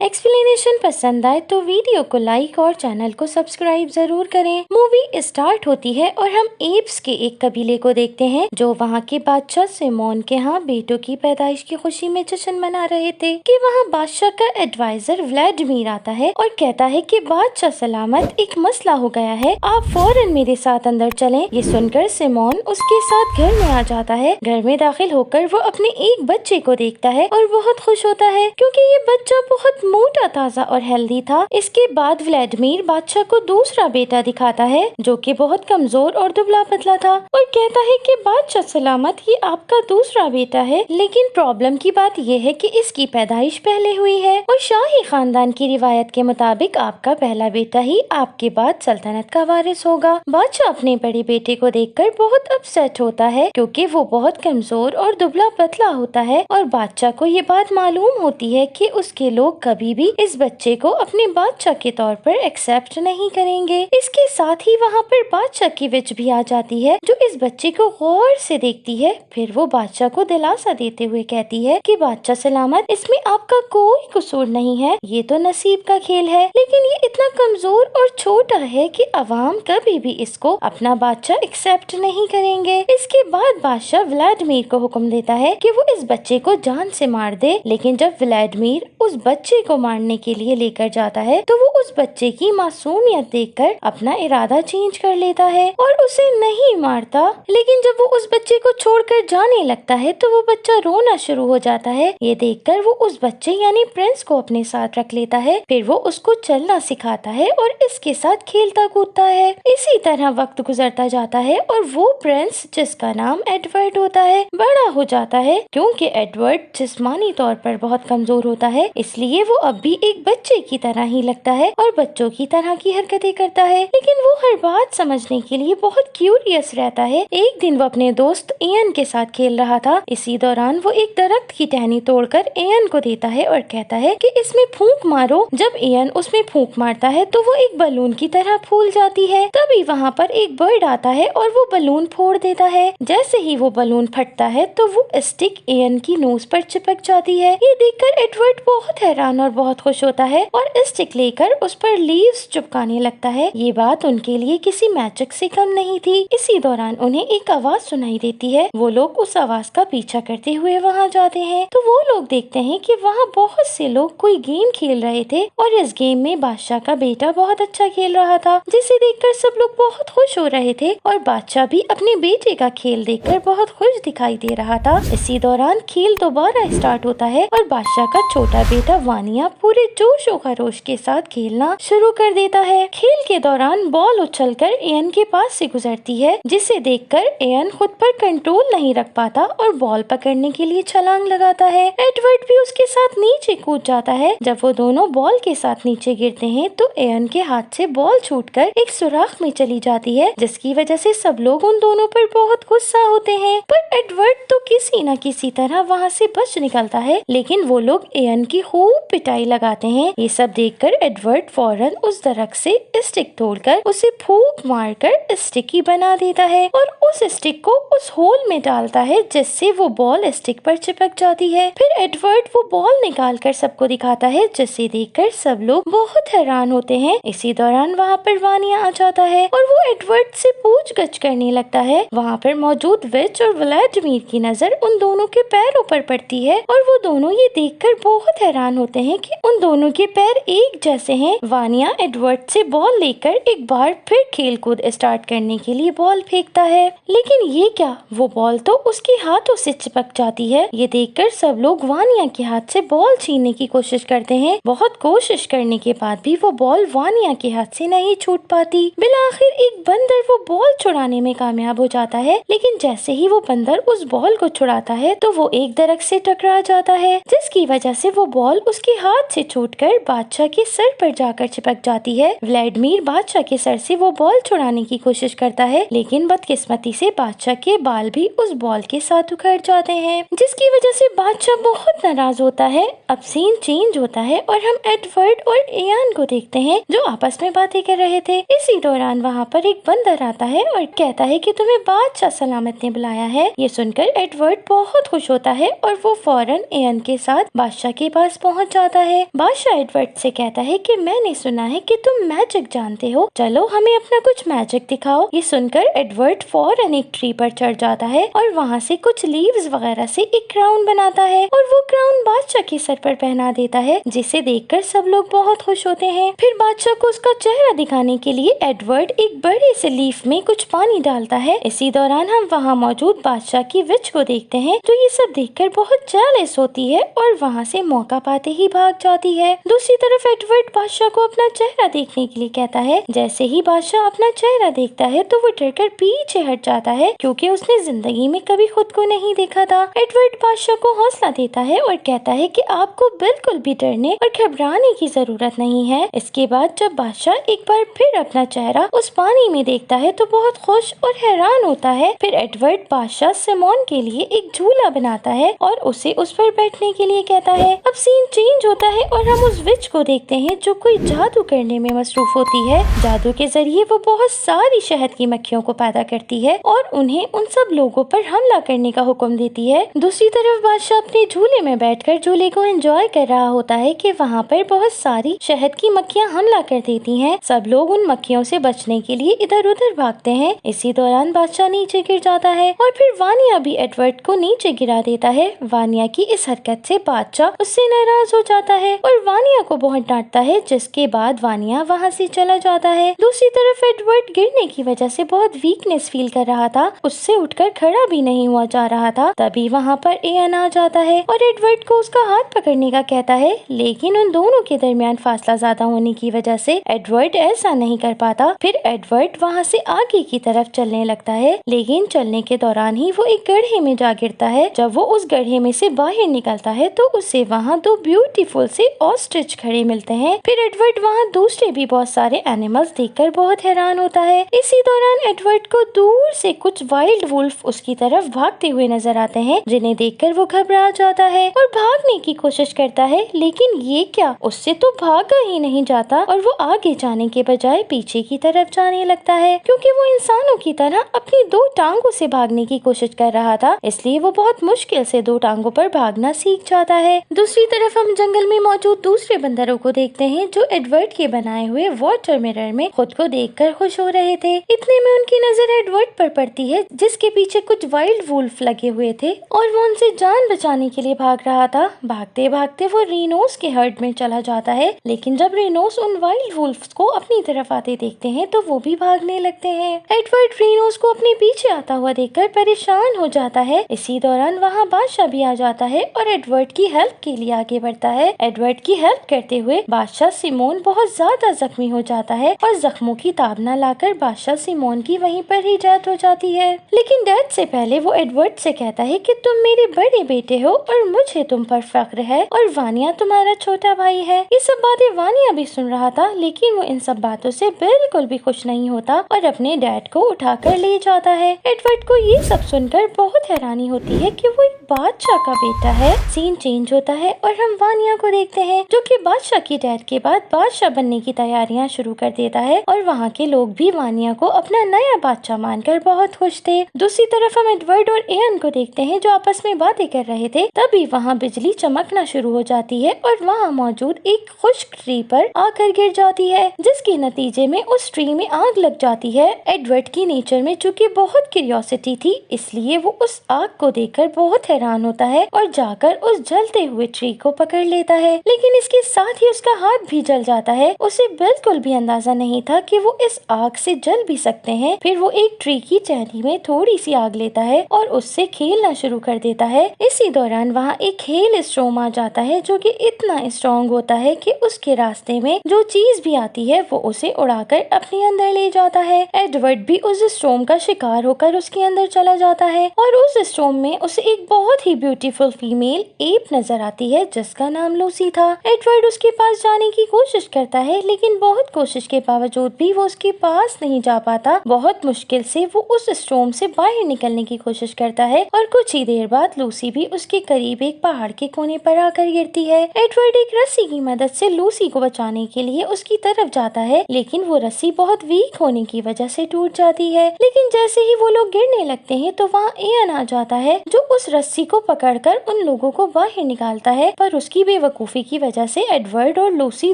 Explanation पसंद आए तो वीडियो को लाइक और चैनल को सब्सक्राइब जरूर करें। मूवी स्टार्ट होती है और हम एप्स के एक कबीले को देखते हैं जो वहाँ के बादशाह सिमोन के यहाँ बेटों की पैदाइश की खुशी में जश्न मना रहे थे कि वहाँ बादशाह का एडवाइजर व्लादिमीर आता है और कहता है कि बादशाह सलामत, एक मसला हो गया है, आप फौरन मेरे साथ अंदर चलें। ये सुनकर सिमोन उसके साथ घर में आ जाता है। घर में दाखिल होकर वो अपने एक बच्चे को देखता है और बहुत खुश होता है क्योंकि ये बच्चा बहुत मोटा, ताजा और हेल्दी था। इसके बाद व्लादिमीर बादशाह को दूसरा बेटा दिखाता है जो कि बहुत कमजोर और दुबला पतला था और कहता है कि बादशाह सलामत, ये आपका दूसरा बेटा है, लेकिन प्रॉब्लम की बात यह है कि इसकी पैदाइश पहले हुई है और शाही खानदान की रिवायत के मुताबिक आपका पहला बेटा ही आपके बाद सल्तनत का वारिस होगा। बादशाह अपने बड़े बेटे को देखकर बहुत अपसेट होता है क्योंकि वो बहुत कमजोर और दुबला पतला होता है और बादशाह को ये बात मालूम होती है कि उसके लोग कभी भी इस बच्चे को अपने बादशाह के तौर पर एक्सेप्ट नहीं करेंगे। इसके साथ ही वहाँ पर बादशाह की विच भी आ जाती है जो इस बच्चे को गौर से देखती है। फिर वो बादशाह को दिलासा देते हुए कहती है कि बादशाह सलामत, इसमें आपका कोई कसूर नहीं है, ये तो नसीब का खेल है, लेकिन ये इतना कमजोर और छोटा है कि अवाम कभी भी इसको अपना बादशाह एक्सेप्ट नहीं करेंगे। इसके बाद बादशाह व्लादिमीर को हुक्म देता है कि वो इस बच्चे को जान से मार दे, लेकिन जब व्लादिमीर उस बच्चे को मारने के लिए लेकर जाता है तो वो उस बच्चे की मासूमियत देखकर अपना इरादा चेंज कर लेता है और उसे नहीं मारता। लेकिन जब वो उस बच्चे को छोड़कर जाने लगता है तो वो बच्चा रोना शुरू हो जाता है। ये देखकर वो उस बच्चे यानी प्रिंस को अपने साथ रख लेता है। फिर वो उसको चलना सिखाता है और इसके साथ खेलता कूदता है। इसी तरह वक्त गुजरता जाता है और वो प्रिंस, जिसका नाम एडवर्ड होता है, बड़ा हो जाता है। क्योंकि एडवर्ड जिस्मानी तौर पर बहुत कमजोर होता है, इसलिए वो अब भी एक बच्चे की तरह ही लगता है और बच्चों की तरह की हरकतें करता है, लेकिन वो हर बात समझने के लिए बहुत क्यूरियस रहता है। एक दिन वो अपने दोस्त इयन के साथ खेल रहा था। इसी दौरान वो एक दरख्त की टहनी तोड़कर इयन को देता है और कहता है कि इसमें फूंक मारो। जब इयन उसमें फूंक मारता है तो वो एक बलून की तरह फूल जाती है। तभी वहाँ पर एक बर्ड आता है और वो बलून फोड़ देता है। जैसे ही वो बलून फटता है तो वो स्टिक इयन की नोज पर चिपक जाती है। ये देखकर एडवर्ड बहुत हैरान और बहुत खुश होता है और स्टिक लेकर उस पर लीव्स चिपकाने लगता है। ये बात उनके लिए किसी मैजिक से कम नहीं थी। इसी दौरान उन्हें एक आवाज सुनाई देती है। वो लोग उस आवाज का पीछा करते हुए वहाँ जाते हैं तो वो लोग देखते हैं कि वहाँ बहुत से लोग कोई गेम खेल रहे थे और इस गेम में बादशाह का बेटा बहुत अच्छा खेल रहा था, जिसे देखकर सब लोग बहुत खुश हो रहे थे और बादशाह भी अपने बेटे का खेल देखकर बहुत खुश दिखाई दे रहा था। इसी दौरान खेल दोबारा स्टार्ट होता है और बादशाह का छोटा बेटा वानिया पूरे जोश और खरोश के साथ खेलना शुरू कर देता है। खेल के दौरान बॉल उछलकर इयन के पास से गुजरती है, जिसे देखकर इयन खुद पर कंट्रोल नहीं रख पाता और बॉल पकड़ने के लिए छलांग लगाता है। एडवर्ड भी उसके साथ नीचे कूद जाता है। जब वो दोनों बॉल के साथ नीचे गिरते हैं तो इयन के हाथ से बॉल छूटकर एक सुराख में चली जाती है, जिसकी वजह से सब लोग उन दोनों पर बहुत गुस्सा होते हैं। पर एडवर्ड तो किसी न किसी तरह वहाँ से बच निकलता है, लेकिन वो लोग इयन की खूब पिटाई लगाते हैं। ये सब देखकर एडवर्ड फौरन उस दरख्त से स्टिक तोड़कर उसे फूंक मारकर स्टिकी बना देता है और उस स्टिक को उस होल में डालता है, जिससे वो बॉल स्टिक पर चिपक जाती है। फिर एडवर्ड वो बॉल निकालकर सबको दिखाता है, जिसे देखकर सब लोग बहुत हैरान होते हैं। इसी दौरान वहाँ पर वानिया आ जाता है और वो एडवर्ड से पूछगछ करने लगता है। वहाँ पर मौजूद विच और व्लादिमीर की नजर उन दोनों के पैरों पर पड़ती है और वो दोनों ये देखकर बहुत हैरान होते हैं कि उन दोनों के पैर एक जैसे हैं। वानिया एडवर्ड से बॉल लेकर एक बार फिर खेल कूद स्टार्ट करने के लिए बॉल फेंकता है, लेकिन ये क्या, वो बॉल तो उसके हाथों से चिपक जाती है। ये देखकर सब लोग वानिया के हाथ से बॉल छीनने की कोशिश करते हैं। बहुत कोशिश करने के बाद भी वो बॉल वानिया के हाथ से नहीं छूट पाती। बिलाखिर एक बंदर वो बॉल छुड़ाने में कामयाब हो जाता है, लेकिन जैसे ही वो बंदर उस बॉल को छुड़ाता है तो वो एक दरख्त से टकरा जाता है, जिसकी वजह से वो बॉल उसके हाथ से छूटकर बादशाह के सर पर जाकर चिपक जाती है। व्लादिमीर बादशाह के सर से वो बॉल छुड़ाने की कोशिश करता है, लेकिन बदकिस्मती से बादशाह के बाल भी उस बॉल के साथ उखड़ जाते हैं, जिसकी वजह से बादशाह बहुत नाराज होता है। अब सीन चेंज होता है और हम एडवर्ड और इयान को देखते हैं जो आपस में बातें कर रहे थे। इसी दौरान वहाँ पर एक बंदर आता है और कहता है कि तुम्हें बादशाह सलामत ने बुलाया है। ये सुनकर एडवर्ड बहुत खुश होता है और वो फौरन इयान के साथ बादशाह के पास पहुँच जाता जाता है। बादशाह एडवर्ड से कहता है कि मैंने सुना है कि तुम मैजिक जानते हो, चलो हमें अपना कुछ मैजिक दिखाओ। ये सुनकर एडवर्ड फौरन एक ट्री पर चढ़ जाता है और वहाँ से कुछ लीव्स वगैरह से एक क्राउन बनाता है और वो क्राउन बादशाह के सर पर पहना देता है, जिसे देखकर सब लोग बहुत खुश होते हैं। फिर बादशाह को उसका चेहरा दिखाने के लिए एडवर्ड एक बड़े से लीफ में कुछ पानी डालता है। इसी दौरान हम वहाँ मौजूद बादशाह की विच को देखते हैं, जो ये सब देखकर बहुत जेलस होती है और वहाँ से मौका पाते ही भाग जाती है। दूसरी तरफ एडवर्ड बादशाह को अपना चेहरा देखने के लिए कहता है। जैसे ही बादशाह अपना चेहरा देखता है तो वो डरकर पीछे हट जाता है, क्योंकि उसने जिंदगी में कभी खुद को नहीं देखा था। एडवर्ड बादशाह को हौसला देता है और कहता है कि आपको बिल्कुल भी डरने और घबराने की जरूरत नहीं है। इसके बाद जब बादशाह एक बार फिर अपना चेहरा उस पानी में देखता है तो बहुत खुश और हैरान होता है। फिर एडवर्ड बादशाह सिमोन के लिए एक झूला बनाता है और उसे उस पर बैठने के लिए कहता है। अब सीन चेंज होता है और हम उस विच को देखते हैं जो कोई जादू करने में मसरूफ होती है। जादू के जरिए वो बहुत सारी शहद की मक्खियों को पैदा करती है और उन्हें उन सब लोगों पर हमला करने का हुक्म देती है। दूसरी तरफ बादशाह अपने झूले में बैठकर झूले को एंजॉय कर रहा होता है कि वहाँ पर बहुत सारी शहद की मक्खियाँ हमला कर देती हैं। सब लोग उन मक्खियों से बचने के लिए इधर उधर भागते हैं। इसी दौरान बादशाह नीचे गिर जाता है और फिर वानिया भी एडवर्ड को नीचे गिरा देता है। वानिया की इस हरकत से बादशाह उससे नाराज हो जाता है और वानिया को बहुत डांटता है, जिसके बाद वानिया वहाँ से चला जाता है। दूसरी तरफ एडवर्ड गिरने की वजह से बहुत वीकनेस फील कर रहा था, उससे उठकर खड़ा भी नहीं हुआ जा रहा था। तभी वहाँ पर एन आ जाता है और एडवर्ड को उसका हाथ पकड़ने का कहता है, लेकिन उन दोनों के दरमियान फासला ज्यादा होने की वजह से एडवर्ड ऐसा नहीं कर पाता। फिर एडवर्ड वहाँ से आगे की तरफ चलने लगता है, लेकिन चलने के दौरान ही वो एक गड्ढे में जा गिरता है। जब वो उस गड्ढे में से बाहर निकलता है तो उसे वहाँ दो ब्यूटीफुल से ऑस्ट्रिच खड़े मिलते हैं। फिर एडवर्ड वहाँ दूसरे भी बहुत सारे एनिमल्स देखकर बहुत हैरान होता है। इसी दौरान एडवर्ड को दूर से कुछ वाइल्ड वुल्फ उसकी तरफ भागते हुए नजर आते हैं, जिन्हें देखकर वो घबरा जाता है और भागने की कोशिश करता है, लेकिन ये क्या, उससे तो भागा ही नहीं जाता और वो आगे जाने के बजाय पीछे की तरफ जाने लगता है, क्योंकि वो इंसानों की तरह अपनी दो टांगों से भागने की कोशिश कर रहा था, इसलिए वो बहुत मुश्किल से दो टांगों पर भागना सीख जाता है। दूसरी तरफ हम जंगल में मौजूद दूसरे बंदरों को देखते हैं, जो एडवर्ड के बनाए हुए वाटर मिरर में खुद को देखकर खुश हो रहे थे। इतने में उनकी नजर एडवर्ड पर पड़ती है, जिसके पीछे कुछ वाइल्ड वुल्फ लगे हुए थे और वो उनसे जान बचाने के लिए भाग रहा था। भागते भागते वो रिनोस के हर्ड में चला जाता है, लेकिन जब रिनोस उन वाइल्ड वुल्फ्स को अपनी तरफ आते देखते हैं तो वो भी भागने लगते हैं। एडवर्ड रिनोस को अपने पीछे आता हुआ देखकर परेशान हो जाता है। इसी दौरान वहाँ बादशाह भी आ जाता है और एडवर्ड की हेल्प के लिए आगे बढ़ता है। एडवर्ड की हेल्प करते हुए बादशाह सिमोन बहुत ज्यादा जख्मी हो जाता है और जख्मों की ताब न लाकर बादशाह सिमोन की वहीं पर ही डेथ हो जाती है। लेकिन डेथ से पहले वो एडवर्ड से कहता है कि तुम मेरे बड़े बेटे हो और मुझे तुम पर फख्र है और वानिया तुम्हारा छोटा भाई है। ये सब बातें वानिया भी सुन रहा था, लेकिन वो इन सब बातों से बिल्कुल भी खुश नहीं होता और अपने डैड को उठाकर ले जाता है। एडवर्ड को ये सब सुनकर बहुत हैरानी होती है कि वो एक बादशाह का बेटा है। सीन चेंज होता है और हम वानिया को देखते हैं, जो कि बादशाह की डेथ के बाद बादशाह बनने की तैयारियां शुरू कर देता है और वहाँ के लोग भी वानिया को अपना नया बादशाह मानकर बहुत खुश थे। दूसरी तरफ हम एडवर्ड और एन को देखते हैं, जो आपस में बातें कर रहे थे। तभी वहाँ बिजली चमकना शुरू हो जाती है और वहाँ मौजूद एक खुश्क ट्री पर आकर गिर जाती है, जिसके नतीजे में उस ट्री में आग लग जाती है। एडवर्ड की नेचर में चूंकि बहुत क्यूरियोसिटी थी, इसलिए वो उस आग को देखकर बहुत हैरान होता है और जाकर उस जलते हुए ट्री को पकड़ लेता है, लेकिन इसके साथ ही उसका हाथ भी जल जाता है। उसे बिल्कुल भी अंदाजा नहीं था कि वो इस आग से जल भी सकते हैं। फिर वो एक ट्री की टहनी में थोड़ी सी आग लेता है और उससे खेलना शुरू कर देता है। इसी दौरान वहाँ एक हेल स्टॉर्म आ जाता है, जो कि इतना स्ट्रॉन्ग होता है कि उसके रास्ते में जो चीज भी आती है वो उसे उड़ाकर अपने अंदर ले जाता है। एडवर्ड भी उस स्टॉर्म का शिकार होकर उसके अंदर चला जाता है और उस स्टॉर्म में उसे एक बहुत ही ब्यूटीफुल फीमेल एप नजर आती है, जिसका नाम लूसी था। एडवर्ड उसके पास जाने की कोशिश करता है, लेकिन बहुत कोशिश के बावजूद भी वो उसके पास नहीं जा पाता। बहुत मुश्किल से वो उस स्टॉर्म से बाहर निकलने की कोशिश करता है और कुछ ही देर बाद लूसी भी उसके करीब एक पहाड़ के कोने पर आकर गिरती है। एडवर्ड एक रस्सी की मदद से लूसी को बचाने के लिए उसकी तरफ जाता है, लेकिन वो रस्सी बहुत वीक होने की वजह से टूट जाती है। लेकिन जैसे ही वो लोग गिरने लगते हैं तो वहाँ एन आ जाता है, जो उस रस्सी को पकड़कर उन लोगों को बाहर निकालता है, पर उसकी बेवकूफ़ी की वजह से एडवर्ड और लूसी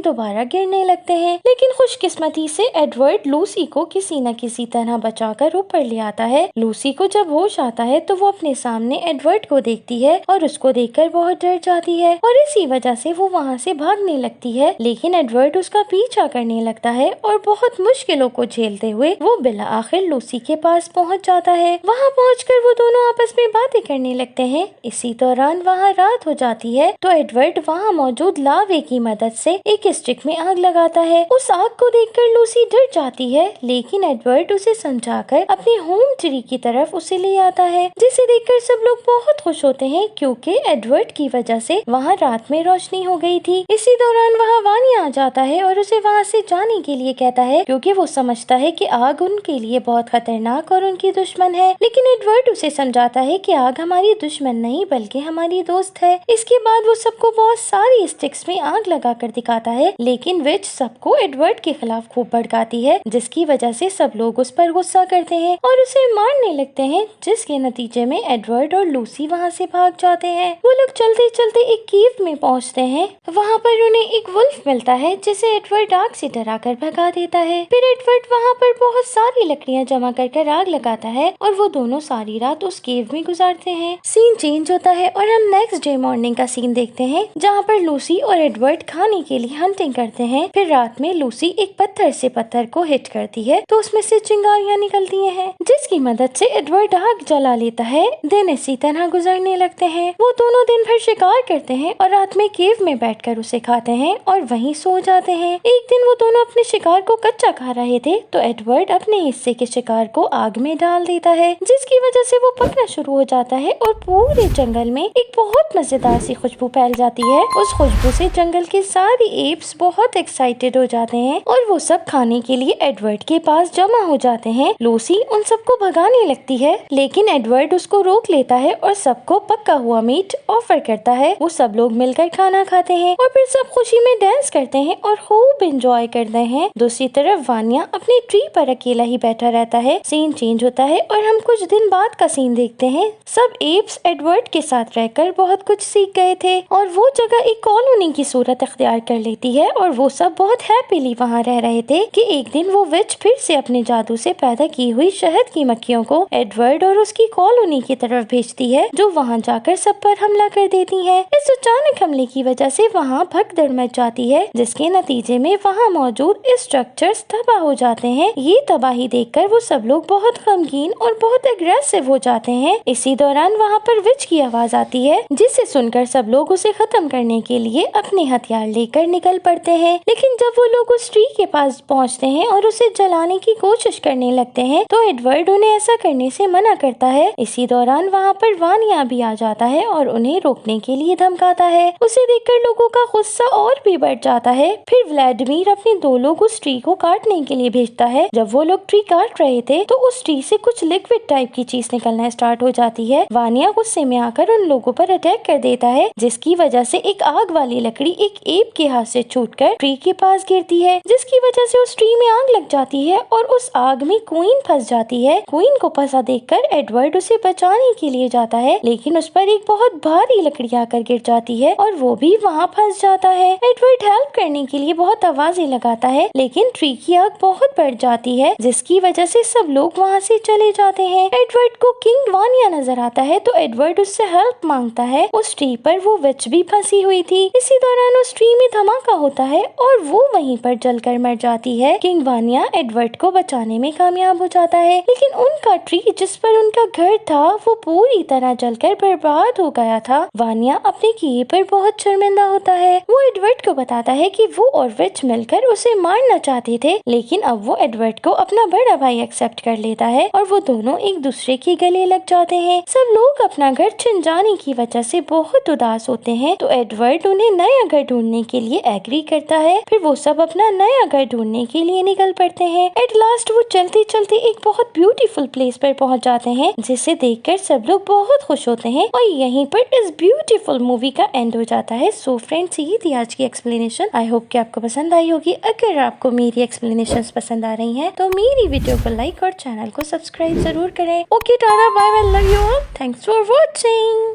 दोबारा गिरने लगते हैं, लेकिन खुशकिस्मती से एडवर्ड लूसी को किसी न किसी तरह बचाकर ऊपर ले आता है। लूसी को जब होश आता है तो वो अपने सामने एडवर्ड को देखती है और उसको देखकर बहुत डर जाती है और इसी वजह से वो वहाँ से भागने लगती है, लेकिन एडवर्ड उसका पीछा करने लगता है और बहुत मुश्किलों को झेलते हुए वो बिला आखिर लूसी के पास पहुँच जाता है। वहाँ पहुँचकर वो दोनों आपस में बातें करने लगते हैं। इसी दौरान वहाँ रात हो जाती है तो एडवर्ड वहाँ मौजूद लावे की मदद से एक स्टिक में आग लगाता है। उस आग को देखकर लूसी डर जाती है, लेकिन एडवर्ड उसे समझाकर अपने होम ट्री की तरफ उसे ले आता है, जिसे देखकर सब लोग बहुत खुश होते हैं क्योंकि एडवर्ड की वजह से वहाँ रात में रोशनी हो गई थी। इसी दौरान वहाँ वानिया आ जाता है और उसे वहाँ से जाने के लिए कहता है क्योंकि वो समझता है कि आग उनके लिए बहुत खतरनाक और उनकी दुश्मन है, लेकिन एडवर्ड उसे समझाता है कि आग हमारी दुश्मन नहीं बल्कि हमारी दोस्त है। इसके बाद वो सबको बहुत सारी स्टिक्स में आग लगाकर दिखाता है, लेकिन विच सबको एडवर्ड के खिलाफ खूब भड़काती है, जिसकी वजह से सब लोग उस पर गुस्सा करते हैं और उसे मारने लगते हैं, जिसके नतीजे में एडवर्ड और लूसी वहाँ से भाग जाते हैं। वो लोग चलते चलते एक केव में पहुँचते हैं। वहाँ पर उन्हें एक वुल्फ मिलता है जिसे एडवर्ड आग से डराकर भगा देता है। फिर एडवर्ड वहाँ पर बहुत सारी लकड़ियाँ जमा कर आग लगाता है और वो दोनों सारी रात उस केव में गुजारते हैं। सीन चेंज होता है और हम नेक्स्ट डे मॉर्निंग का सीन देखते हैं जहाँ पर लूसी और एडवर्ड खाने के लिए हंटिंग करते हैं। फिर रात में लूसी एक पत्थर से पत्थर को हिट करती है तो उसमें से चिंगारियाँ निकलती हैं, जिसकी मदद से एडवर्ड आग जला लेता है। दिन इसी तरह गुजरने लगते हैं। वो दोनों दिन भर शिकार करते हैं और रात में केव में बैठकर उसे खाते हैं और वहीं सो जाते हैं। एक दिन वो दोनों अपने शिकार को कच्चा खा रहे थे तो एडवर्ड अपने हिस्से के शिकार को आग में डाल देता है, जिसकी वजह से वो पकना शुरू हो जाता है और पूरे जंगल में एक बहुत मजेदार सी खुशबू फैल जाती है। उस खुशबू से जंगल के सारे एप्स बहुत एक्साइटेड हो जाते हैं और वो सब खाने के लिए एडवर्ड के पास जमा हो जाते हैं। लूसी उन सबको भगाने लगती है, लेकिन एडवर्ड उसको रोक लेता है और सबको पक्का हुआ मीट ऑफर करता है। वो सब लोग मिलकर खाना खाते हैं और फिर सब खुशी में डांस करते हैं और खूब एंजॉय करते हैं। दूसरी तरफ वानिया अपने ट्री पर अकेला ही बैठा रहता है। सीन चेंज होता है और हम कुछ दिन बाद का सीन देखते हैं। सब एप्स एडवर्ड के साथ रहकर बहुत कुछ सीख गए थे और वो जगह एक कॉलोनी की सूरत अख्तियार कर लेती है और वो सब बहुत हैप्पीली वहाँ रह रहे थे कि एक दिन वो विच फिर से अपने जादू से पैदा की हुई शहद की मक्खियों को एडवर्ड और उसकी कॉलोनी की तरफ भेजती है, जो वहाँ जाकर सब पर हमला कर देती है। इस अचानक हमले की वजह से वहाँ भगदड़ मच जाती है, जिसके नतीजे में वहाँ मौजूद स्ट्रक्चर्स तबाह हो जाते हैं। ये तबाही देखकर वो सब लोग बहुत गमगीन और बहुत एग्रेसिव हो जाते हैं। इसी दौरान वहाँ पर विच की आवाज आती है, जिसे सुनकर सब लोग उसे खत्म करने के लिए अपने हथियार लेकर निकल पड़ते हैं। लेकिन जब वो लोग उस ट्री के पास पहुँचते हैं और उसे जलाने की कोशिश करने लगते हैं तो एडवर्ड उन्हें ऐसा करने से मना करता है। इसी दौरान वहाँ पर वानिया भी आ जाता है और उन्हें रोकने के लिए धमकाता है। उसे देखकर लोगों का गुस्सा और भी बढ़ जाता है। फिर व्लादिमीर अपने दो लोग उस ट्री को काटने के लिए भेजता है। जब वो लोग ट्री काट रहे थे तो उस ट्री से कुछ लिक्विड टाइप की चीज निकलना स्टार्ट हो जाती है। वानिया गुस्से में आकर उन लोगों पर अटैक कर देता है, जिसकी वजह से एक आग वाली लकड़ी एक एप के हाथ से छूटकर ट्री के पास गिरती है, जिसकी वजह से उस ट्री में आग लग जाती है और उस आग में क्वीन फंस जाती है। क्वीन को फंसा देखकर एडवर्ड उसे बचाने के लिए जाता है, लेकिन उस पर एक बहुत भारी लकड़ी आकर गिर जाती है और वो भी वहाँ फंस जाता है। एडवर्ड हेल्प करने के लिए बहुत आवाजें लगाता है, लेकिन ट्री की आग बहुत बढ़ जाती है, जिसकी वजह से सब लोग वहाँ से चले जाते हैं। एडवर्ड को किंग वानिया नजर आता है तो एडवर्ड उससे हेल्प मांगता है। उस ट्री पर वो विच भी फंसी हुई थी। इसी दौरान उस ट्री में धमाका होता है और वो वहीं पर जलकर मर जाती है। किंग वानिया एडवर्ड को बचाने में कामयाब हो जाता है, लेकिन उनका ट्री जिस पर उनका घर था वो पूरी तरह जलकर बर्बाद हो गया था। वानिया अपने किए पर बहुत शर्मिंदा होता है। वो एडवर्ड को बताता है कि वो और विच मिलकर उसे मारना चाहते थे, लेकिन अब वो एडवर्ड को अपना बड़ा भाई एक्सेप्ट कर लेता है और वो दोनों एक दूसरे के गले लग जाते हैं। सब लोग अपना घर छिन जाने की वजह से बहुत उदास होते हैं तो एडवर्ड उन्हें नया घर ढूंढने के लिए एग्री करता है। फिर वो सब अपना नया घर ढूंढने के लिए निकल पड़ते हैं। एट लास्ट वो चलते चलते एक बहुत ब्यूटीफुल प्लेस पर पहुंच जाते हैं, जिसे देखकर सब लोग बहुत खुश होते हैं और यहीं पर इस ब्यूटीफुल मूवी का एंड हो जाता है। सो फ्रेंड्स, ये थी आज की एक्सप्लेनेशन। आई होप कि आपको पसंद आई होगी। अगर आपको मेरी एक्सप्लेनेशंस पसंद आ रही हैं तो मेरी वीडियो को लाइक और चैनल को सब्सक्राइब जरूर करें। Okay tata, bye bye, love you all, thanks for watching.